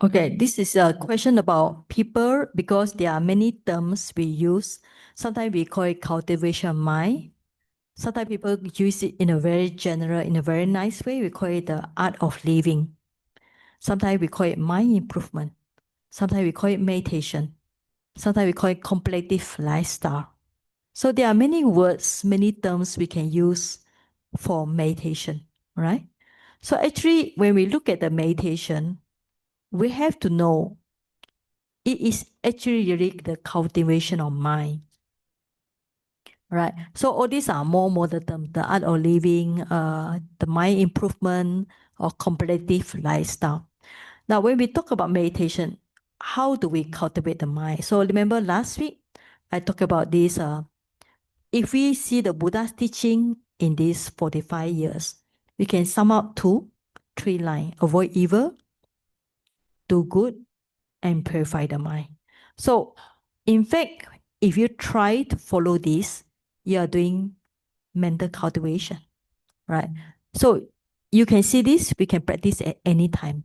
Okay, this is a question about people because there are many terms we use. Sometimes we call it cultivation mind. Sometimes people use it in a very general, in a very nice way. We call it the art of living. Sometimes we call it mind improvement. Sometimes we call it meditation. Sometimes we call it contemplative lifestyle. So there are many words, many terms we can use for meditation, right? So actually, when we look at the meditation, we have to know it is actually really the cultivation of mind, right? So all these are more modern terms, the art of living, the mind improvement, or contemplative lifestyle. Now, when we talk about meditation, how do we cultivate the mind? So remember last week, I talked about this. If we see the Buddha's teaching in these 45 years, we can sum up to 3 lines: avoid evil, do good, and purify the mind. So, in fact, if you try to follow this, you are doing mental cultivation, right? So, you can see this, we can practice at any time,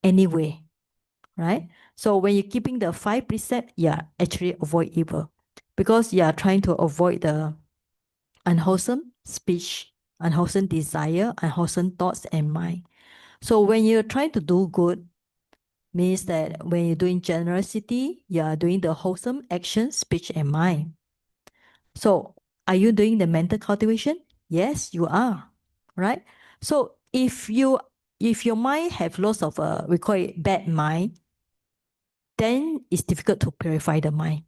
anywhere, right? So, when you're keeping the 5 precepts, yeah, actually avoid evil because you are trying to avoid the unwholesome speech, unwholesome desire, unwholesome thoughts and mind. So, when you're trying to do good, means that when you're doing generosity, you are doing the wholesome action, speech, and mind. So, are you doing the mental cultivation? Yes, you are, right? So, if your mind have lots of we call it bad mind, then it's difficult to purify the mind.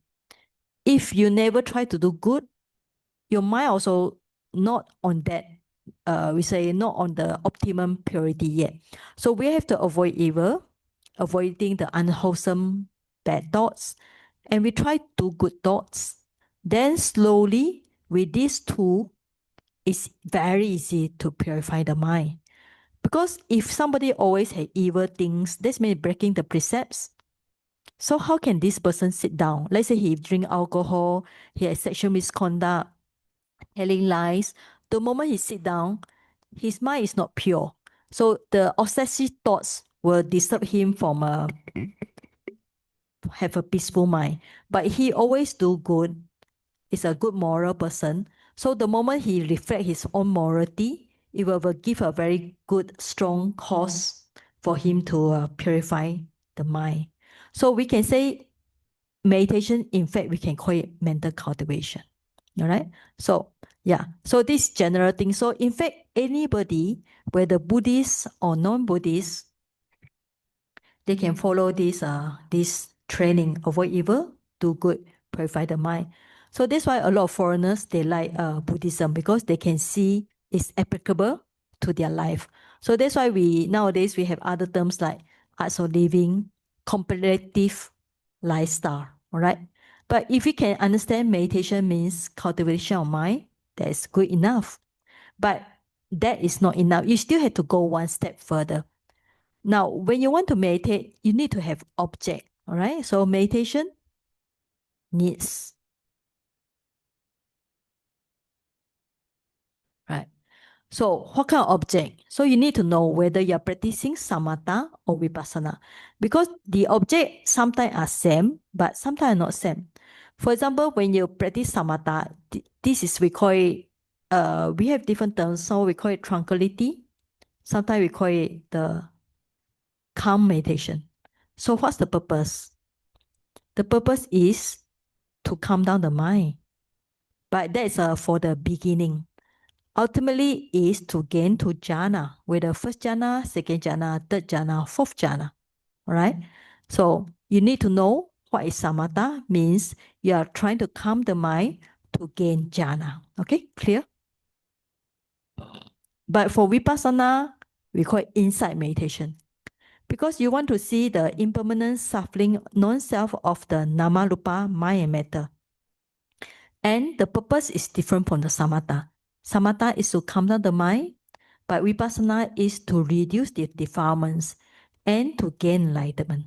If you never try to do good, your mind also not on that. We say not on the optimum purity yet. So we have to avoid evil, avoiding the unwholesome bad thoughts, and we try to do good thoughts. Then slowly, with these two, it's very easy to purify the mind. Because if somebody always had evil things, this means breaking the precepts. So how can this person sit down? Let's say he drink alcohol, he has sexual misconduct, telling lies. The moment he sit down, his mind is not pure. So the obsessive thoughts will disturb him from have a peaceful mind. But he always do good, is a good moral person. So the moment he reflect his own morality, it will give a very good, strong cause for him to purify the mind. So we can say meditation, in fact, we can call it mental cultivation. All right. So yeah. So this general thing. So in fact, anybody, whether Buddhist or non-Buddhist, they can follow this training, avoid evil, do good, purify the mind. So that's why a lot of foreigners they like Buddhism because they can see it's applicable to their life. So that's why we nowadays we have other terms like arts of living, contemplative lifestyle. All right. But if we can understand meditation means cultivation of mind, that's good enough. But that is not enough. You still have to go one step further. Now, when you want to meditate, you need to have object. All right. So meditation needs, right? So what kind of object? So you need to know whether you're practicing samatha or vipassana. Because the object sometimes are same, but sometimes not same. For example, when you practice samatha, this is we call it, we have different terms. So we call it tranquility. Sometimes we call it the calm meditation. So what's the purpose? The purpose is to calm down the mind. But that's for the beginning. Ultimately is to gain to jhana, with the first jhana, second jhana, third jhana, fourth jhana. All right. So you need to know what is samatha means. You are trying to calm the mind to gain jhana. Okay, clear? But for vipassana, we call it insight meditation. Because you want to see the impermanent suffering non-self of the nama rupa, mind and matter. And the purpose is different from the samatha. Samatha is to calm down the mind, but vipassana is to reduce the defilements and to gain enlightenment.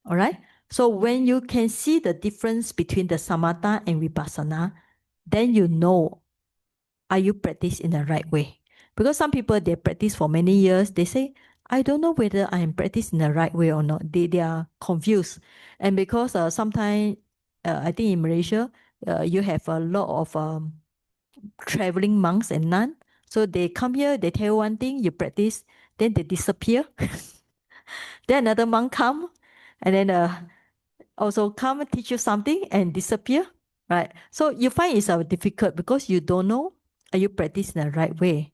All right? So when you can see the difference between the samatha and vipassana, then you know, are you practice in the right way? Because some people, they practice for many years. They say, I don't know whether I am practicing the right way or not. They are confused. And because sometimes, I think in Malaysia, you have a lot of traveling monks and nuns. So they come here, they tell one thing, you practice, then they disappear. Then another monk come, and then also come and teach you something and disappear, right? So you find it's difficult because you don't know, are you practicing the right way?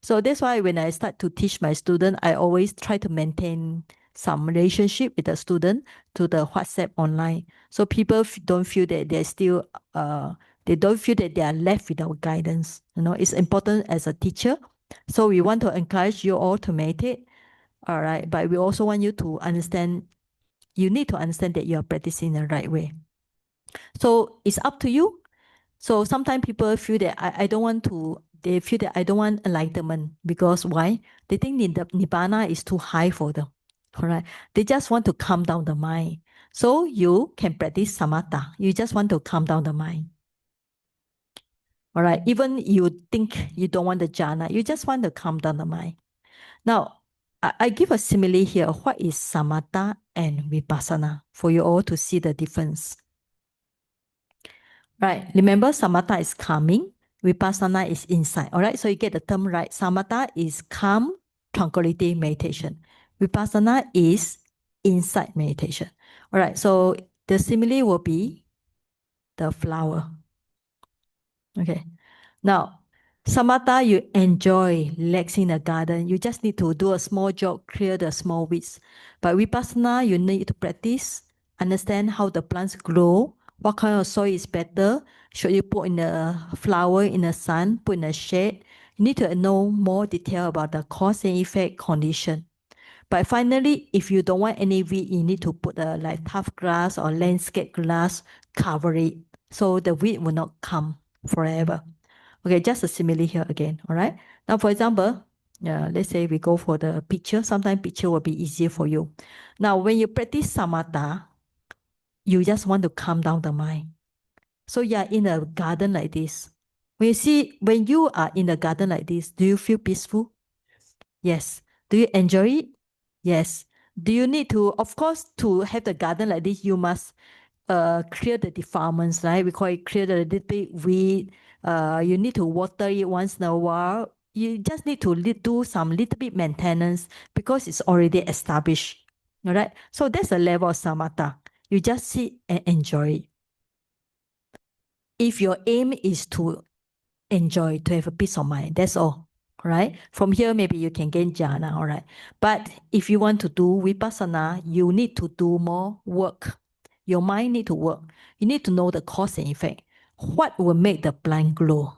So that's why when I start to teach my student, I always try to maintain some relationship with the student to the WhatsApp online. So people don't feel that they're still, they don't feel that they are left without guidance. You know, it's important as a teacher. So we want to encourage you all to meditate, all right? But we also want you to understand, you need to understand that you are practicing the right way. So it's up to you. So sometimes people feel that I don't want to, they feel that I don't want enlightenment because why? They think the nibbana is too high for them. All right. They just want to calm down the mind. So you can practice samatha. You just want to calm down the mind. All right. Even you think you don't want the jhana, you just want to calm down the mind. Now, I give a simile here. What is samatha and vipassana for you all to see the difference? Right. Remember, samatha is calming, vipassana is insight. All right. So you get the term right. Samatha is calm, tranquility meditation. Vipassana is insight meditation. All right. So the simile will be the flower. Okay. Now, samatha, you enjoy relaxing in the garden. You just need to do a small job, clear the small weeds. But vipassana, you need to practice, understand how the plants grow, what kind of soil is better. Should you put in the flower in the sun, put in the shade? You need to know more detail about the cause and effect condition. But finally, if you don't want any weed, you need to put a like tough grass or landscape grass, cover it. So the weed will not come forever. Okay, just a simile here again, all right? Now, for example, let's say we go for the picture. Sometimes picture will be easier for you. Now, when you practice samatha, you just want to calm down the mind. So you are in a garden like this. When you are in a garden like this, do you feel peaceful? Yes. Do you enjoy it? Yes. Do you need to, of course, to have the garden like this, you must clear the defilements, right? We call it clear the little bit weed. You need to water it once in a while. You just need to do some little bit maintenance because it's already established. All right. So that's a level of samatha. You just sit and enjoy it. If your aim is to enjoy, to have a peace of mind, that's all. Right? From here, maybe you can gain jhana, all right. But if you want to do vipassana, you need to do more work. Your mind need to work. You need to know the cause and effect. What will make the plant grow?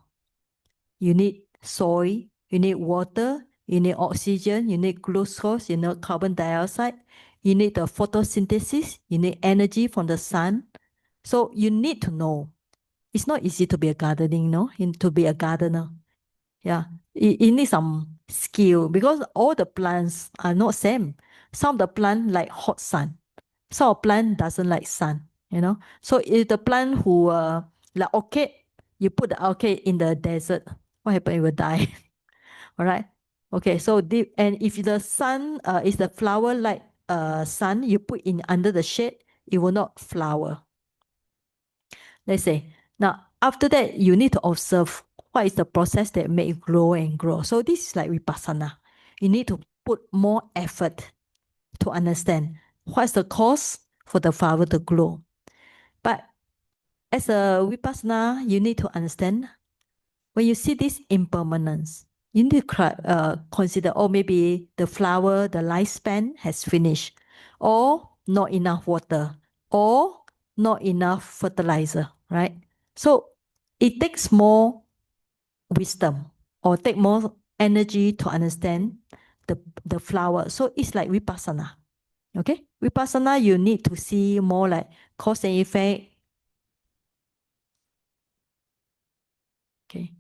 You need soil, you need water, you need oxygen, you need glucose, you need carbon dioxide, you need the photosynthesis, you need energy from the sun. So you need to know. It's not easy to be a gardening, no? To be a gardener. Yeah, it needs some skill because all the plants are not same. Some of the plant like hot sun. Some of plant doesn't like sun, you know. So if the plant who like orchid, you put the orchid in the desert, what happen? It will die. All right. Okay. So and if the sun is the flower like sun, you put in under the shade, it will not flower. Let's say. Now, after that, you need to observe what is the process that make it grow and grow. So this is like vipassana. You need to put more effort to understand what's the cause for the flower to grow. But as a vipassana, you need to understand when you see this impermanence, you need to consider, oh, maybe the flower, the lifespan has finished, or not enough water, or not enough fertilizer, right? So it takes more wisdom or take more energy to understand the flower. So it's like vipassana. Okay? Vipassana, you need to see more like cause and effect. Okay.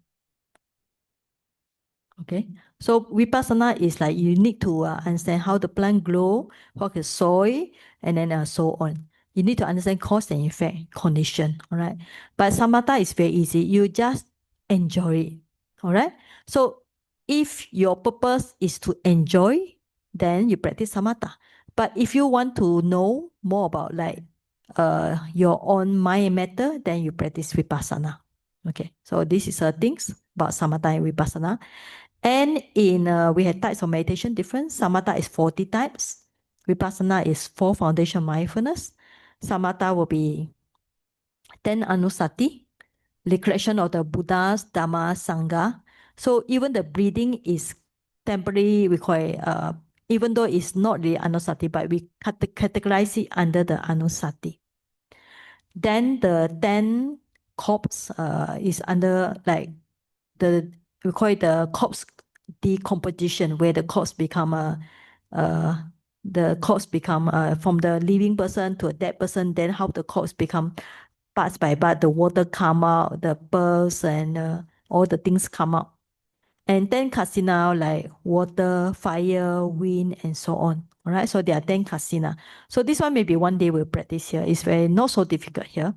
Okay. So vipassana is like you need to understand how the plant grow, what is soil, and then so on. You need to understand cause and effect condition. All right. But samatha is very easy. You just enjoy it. All right. So if your purpose is to enjoy, then you practice samatha. But if you want to know more about like your own mind and matter, then you practice vipassana. Okay, so this is things about samatha and vipassana. And in we have types of meditation different. Samatha is 40 types. Vipassana is 4 foundation mindfulness. Samatha will be 10 anussati, recollection of the Buddhas, Dhamma, Sangha. So even the breathing is temporary, we call it, even though it's not really anussati, but we categorize it under the anussati. Then the 10 corpse is under like we call it the corpse decomposition, where the corpse become from the living person to a dead person, then how the corpse become parts by part, the water come out, the pearls and all the things come out. And 10 kasina like water, fire, wind, and so on. All right, so there are 10 kasina. So this one maybe one day we'll practice here. It's very not so difficult here.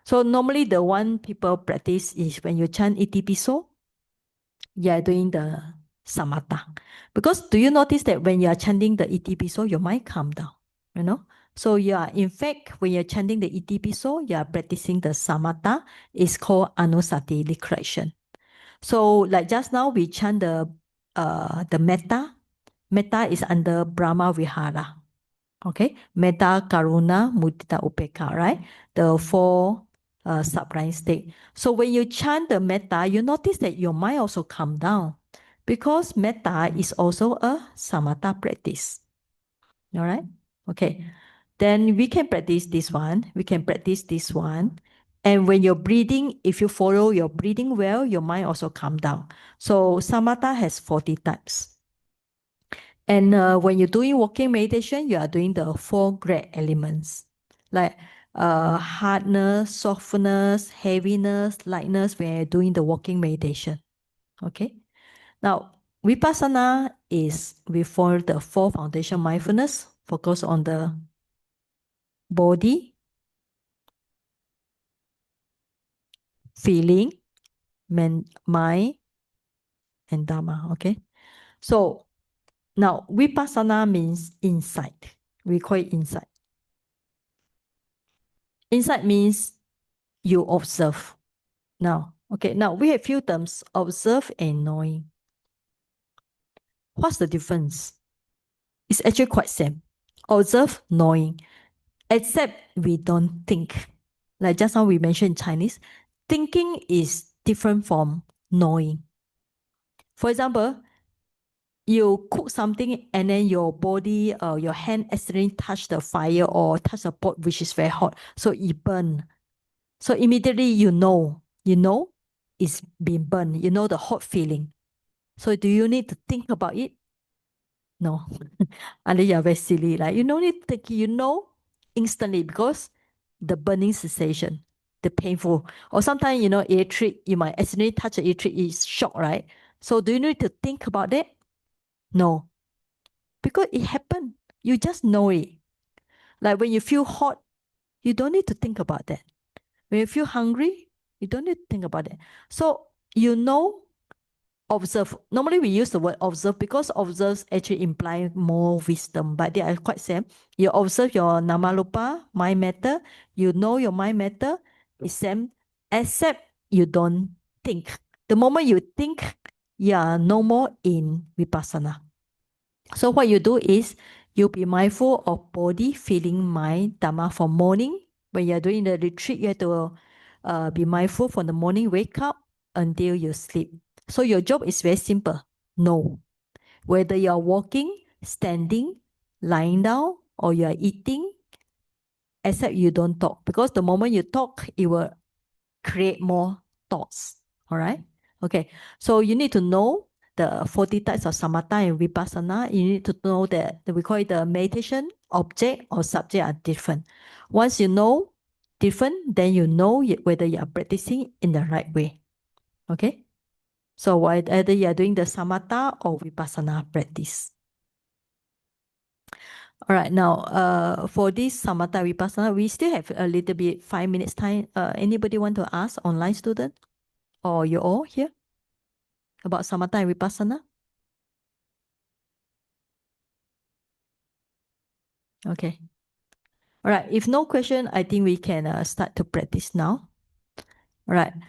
So normally the one people practice is when you chant itipiso, you are doing the samatha. Because do you notice that when you are chanting the itipiso, your mind calm down, you know? So you are, in fact, when you're chanting the itipiso, you are practicing the samatha. It's called anussati, recollection. So like just now we chant the metta. Metta is under Brahmavihara. Okay, metta, karuna, mudita, upekha, right? The 4 sublime state. So when you chant the metta, you notice that your mind also calm down because metta is also a samatha practice. All right? Okay. Then we can practice this one. We can practice this one. And when you're breathing, if you follow your breathing well, your mind also calm down. So samatha has 40 types. And when you're doing walking meditation, you are doing the 4 great elements like hardness, softness, heaviness, lightness when you're doing the walking meditation. Okay. Now, Vipassana is we follow the 4 foundation mindfulness, focus on the body, feeling, mind, and Dhamma. Okay. So now Vipassana means insight. We call it insight. Insight means you observe. Now, okay, now we have few terms, observe and knowing. What's the difference? It's actually quite same. Observe, knowing, except we don't think. Like just now we mentioned in Chinese, thinking is different from knowing. For example, you cook something and then your body, your hand accidentally touch the fire or touch the pot which is very hot, so it burn. So immediately you know it's been burned. You know the hot feeling. So do you need to think about it? No. Unless you're very silly. Like you don't need to think, you know instantly because the burning sensation, the painful. Or sometimes, electric, you might accidentally touch the electric, it's shock, right? So do you need to think about that? No. Because it happened. You just know it. Like when you feel hot, you don't need to think about that. When you feel hungry, you don't need to think about it. So you know, observe. Normally we use the word observe because observe actually imply more wisdom, but they are quite same. You observe your namarupa, mind matter. You know your mind matter is same, except you don't think. The moment you think, you are no more in vipassana. So what you do is you be mindful of body, feeling, mind, dhamma from morning. When you're doing the retreat, you have to be mindful from the morning, wake up until you sleep. So your job is very simple. Know whether you're walking, standing, lying down, or you're eating, except you don't talk. Because the moment you talk, it will create more thoughts. All right? Okay. So you need to know the 40 types of samatha and vipassana. You need to know that we call it the meditation object or subject are different. Once you know different, then you know whether you are practicing in the right way. Okay? So whether you are doing the samatha or vipassana practice. All right, now for this samatha vipassana, we still have a little bit 5 minutes time. Anybody want to ask online student or you all here about samatha and vipassana? Okay. All right. If no question, I think we can start to practice now. All right.